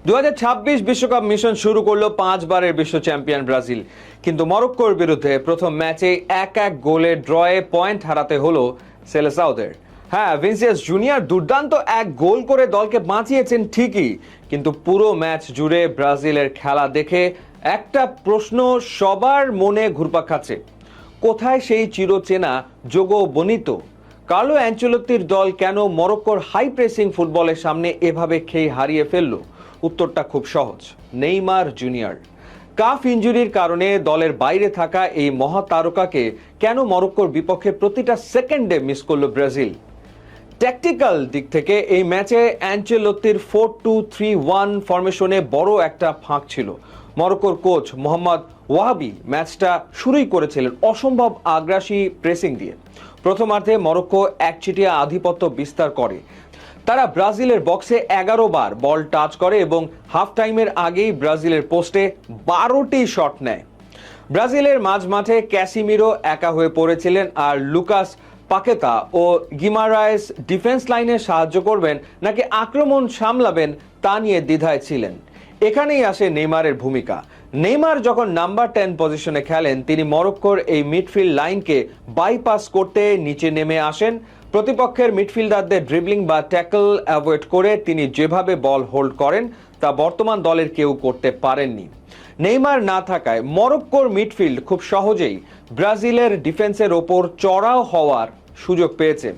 2026 বিশ্বকাপ মিশন শুরু করলো 5 বারের বিশ্ব চ্যাম্পিয়ন ব্রাজিল, কিন্তু মরক্কোর বিরুদ্ধে প্রথম ম্যাচে 1-1 গোলে ড্রয়ে পয়েন্ট হারাতে হলো সেলেসাওদের। হ্যাঁ, ভিনিসিয়াস জুনিয়র দুর্দান্ত এক গোল করে দলকে বাঁচিয়েছেন ঠিকই, কিন্তু পুরো ম্যাচ জুড়ে ব্রাজিলের খেলা দেখে একটা প্রশ্ন সবার মনে ঘুরপাক খাচ্ছে। কোথায় সেই চিরচেনা যোগো বনিতো? কার্লো অ্যানচেলোত্তির দল কেন মরক্কোর হাই প্রেসিং ফুটবলের সামনে এভাবে খেয়ে হারিয়ে ফেলল? উত্তরটা খুব সহজ, নেইমার জুনিয়র। কাফ ইনজুরির কারণে দলের বাইরে থাকা এই মহাতারকাকে কেন মরক্কোর বিপক্ষে প্রতিটা সেকেন্ডে মিস করল ব্রাজিল? ট্যাকটিক্যাল দিক থেকে এই ম্যাচে অ্যানচেলোত্তির 4-2-3-1 ফরমেশনে বড় একটা ফাঁক ছিল। মরক্কোর কোচ মোহাম্মদ ওয়াহাবি ম্যাচটা শুরুই করেছিলেন অসম্ভব আগ্রাসী প্রেসিং দিয়ে। প্রথমার্ধে মরক্কো একচেটিয়া আধিপত্য বিস্তার করে। তারা ব্রাজিলের বক্সে 11 বার বল টাচ করে এবং হাফ টাইমের আগেই ব্রাজিলের পোস্টে 12টি শট নেয়। ব্রাজিলের মাঝমাঠে ক্যাসিমিরো একা হয়ে পড়েছিলেন, আর লুকাস পাকেতা ও গিমারায়েস ডিফেন্স লাইনে সাহায্য করবেন নাকি আক্রমণ সামলাবেন তা নিয়ে দ্বিধায় ছিলেন। এখানেই আসে নেইমারের ভূমিকা। নেইমার যখন নাম্বার 10 পজিশনে খেলেন, তিনি মরক্কোর এই মিডফিল্ড লাইনকে বাইপাস করতে নিচে নেমে আসেন। প্রতিপক্ষের মিডফিল্ডারদের ড্রিবলিং বা ট্যাকল অ্যাভয়েড করে তিনি যেভাবে বল হোল্ড করেন তা বর্তমান দলের কেউ করতে পারেননি। নেইমার না থাকায় মরক্কোর মিডফিল্ড খুব সহজেই ব্রাজিলের ডিফেন্সের ওপর চড়াও হওয়ার সুযোগ পেয়েছে।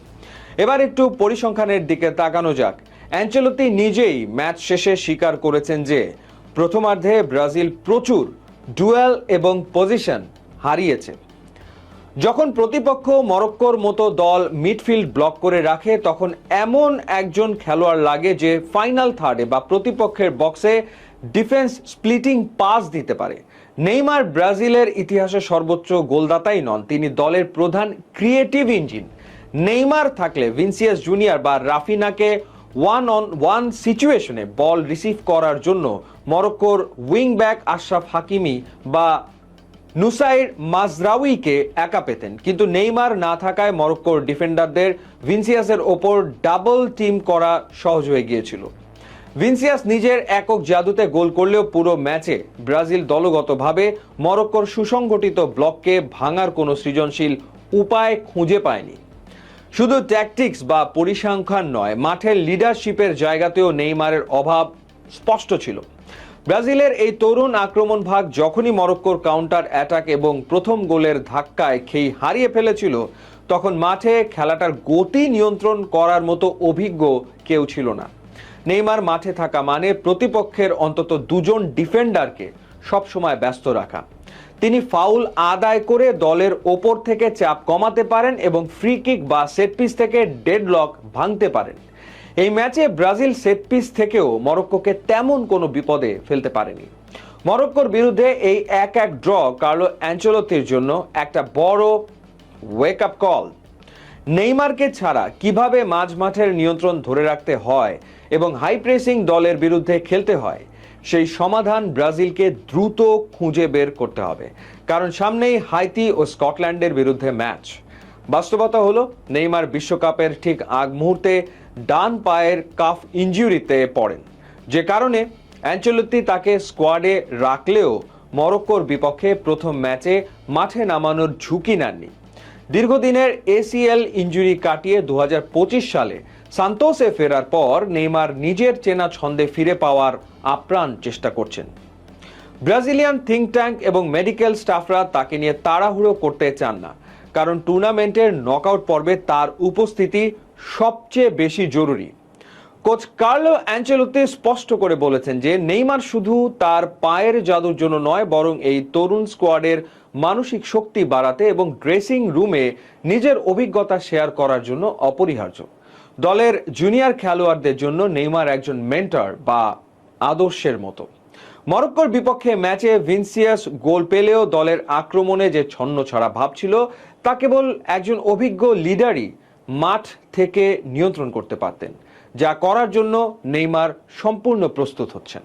এবার একটু পরিসংখ্যানের দিকে তাকানো যাক। অ্যানচেলোত্তি নিজেই ম্যাচ শেষে স্বীকার করেছেন যে প্রথমার্ধে ব্রাজিল প্রচুর ডুয়েল এবং পজিশন হারিয়েছে। যখন প্রতিপক্ষ মরক্কোর মতো দল মিডফিল্ড ব্লক করে রাখে, তখন এমন একজন খেলোয়াড় লাগে যে ফাইনাল থার্ডে বা প্রতিপক্ষের বক্সে ডিফেন্স স্প্লিটিং পাস দিতে পারে। নেইমার ব্রাজিলের ইতিহাসে সর্বোচ্চ গোলদাতাই নন, তিনি দলের প্রধান ক্রিয়েটিভ ইঞ্জিন। নেইমার থাকলে ভিনিসিয়াস জুনিয়র বা রাফিনাকে 1-on-1 সিচুয়েশনে বল রিসিভ করার জন্য মরক্কোর উইং ব্যাক আশরাফ হাকিমি বা নুসাইর মাজরাউইকে একা পেতেন, কিন্তু নেইমার না থাকায় মরক্কোর ডিফেন্ডারদের ভিনিসিয়াসের ওপর ডাবল টিম করা সহজ হয়ে গিয়েছিল। ভিনিসিয়াস নিজের একক জাদুতে গোল করলেও পুরো ম্যাচে ব্রাজিল দলগতভাবে মরক্কোর সুসংগঠিত ব্লককে ভাঙার কোনো সৃজনশীল উপায় খুঁজে পায়নি। শুধু ট্যাকটিক্স বা পরিসংখ্যান নয়, মাঠের লিডারশিপের জায়গাতেও নেইমারের অভাব স্পষ্ট ছিল। ব্রাজিলের এই তরুণ আক্রমণ ভাগ যখনই মরক্কোর কাউন্টার অ্যাটাক এবং প্রথম গোলের ধাক্কায় খেই হারিয়ে ফেলেছিল, তখন মাঠে খেলাটার গতি নিয়ন্ত্রণ করার মতো অভিজ্ঞ কেউ ছিল না। নেইমার মাঠে থাকা মানে প্রতিপক্ষের অন্তত দুজন ডিফেন্ডারকে সবসময় ব্যস্ত রাখা। তিনি ফাউল আদায় করে দলের ওপর থেকে চাপ কমাতে পারেন এবং ফ্রি কিক বা সেট পিস থেকে ডেডলক ভাঙতে পারেন। এই ম্যাচে ব্রাজিল সেট পিস থেকেও মরক্কোকে তেমন কোনো বিপদে ফেলতে পারেনি। মরক্কোর বিরুদ্ধে এই 1-1 ড্র কার্লো অ্যানচেলোত্তির জন্য একটা বড় ওয়েক আপ কল। নেইমারকে ছাড়া কিভাবে মাঝমাঠের নিয়ন্ত্রণ ধরে রাখতে হয় এবং হাই প্রেসিং দলের বিরুদ্ধে খেলতে হয়, সেই সমাধান ব্রাজিলকে দ্রুত খুঁজে বের করতে হবে, কারণ সামনেই হাইতি ও স্কটল্যান্ডের বিরুদ্ধে ম্যাচ। বাস্তবতা হলো, নেইমার বিশ্বকাপের ঠিক আগ মুহূর্তে ডান পায়ের কাফ ইনজুরিতে পড়েন, যে কারণে অ্যানচেলোত্তি তাকে স্কোয়াডে রাখলেও মরক্কোর বিপক্ষে প্রথম ম্যাচে মাঠে নামানোর ঝুঁকি নেননি। দীর্ঘদিনের এসিএল ইনজুরি কাটিয়ে 2025 সালে সান্তোসে ফেরার পর নেইমার নিজের চেনা ছন্দে ফিরে পাওয়ার আপ্রাণ চেষ্টা করছেন। ব্রাজিলিয়ান থিঙ্ক ট্যাঙ্ক এবং মেডিকেল স্টাফরা তাকে নিয়ে তাড়াহুড়ো করতে চান না, কারণ টুর্নামেন্টের নকআউট পর্বে তার উপস্থিতি সবচেয়ে বেশি জরুরি। কোচ কার্লো অ্যানচেলোত্তি স্পষ্ট করে বলেছেন যে নেইমার শুধু তার পায়ের জাদুর জন্য নয়, বরং এই তরুণ স্কোয়াডের মানসিক শক্তি বাড়াতে এবং ড্রেসিং রুমে নিজের অভিজ্ঞতা শেয়ার করার জন্য অপরিহার্য। দলের জুনিয়র খেলোয়াড়দের জন্য নেইমার একজন মেন্টর বা আদর্শের মতো। মরক্কোর বিপক্ষে ম্যাচে ভিনিসিয়াস গোল পেলেও দলের আক্রমণে যে ছন্নছাড়া ভাব ছিল, তা কেবল একজন অভিজ্ঞ লিডারই মাঠ থেকে নিয়ন্ত্রণ করতে পারতেন, যা করার জন্য নেইমার সম্পূর্ণ প্রস্তুত হচ্ছেন।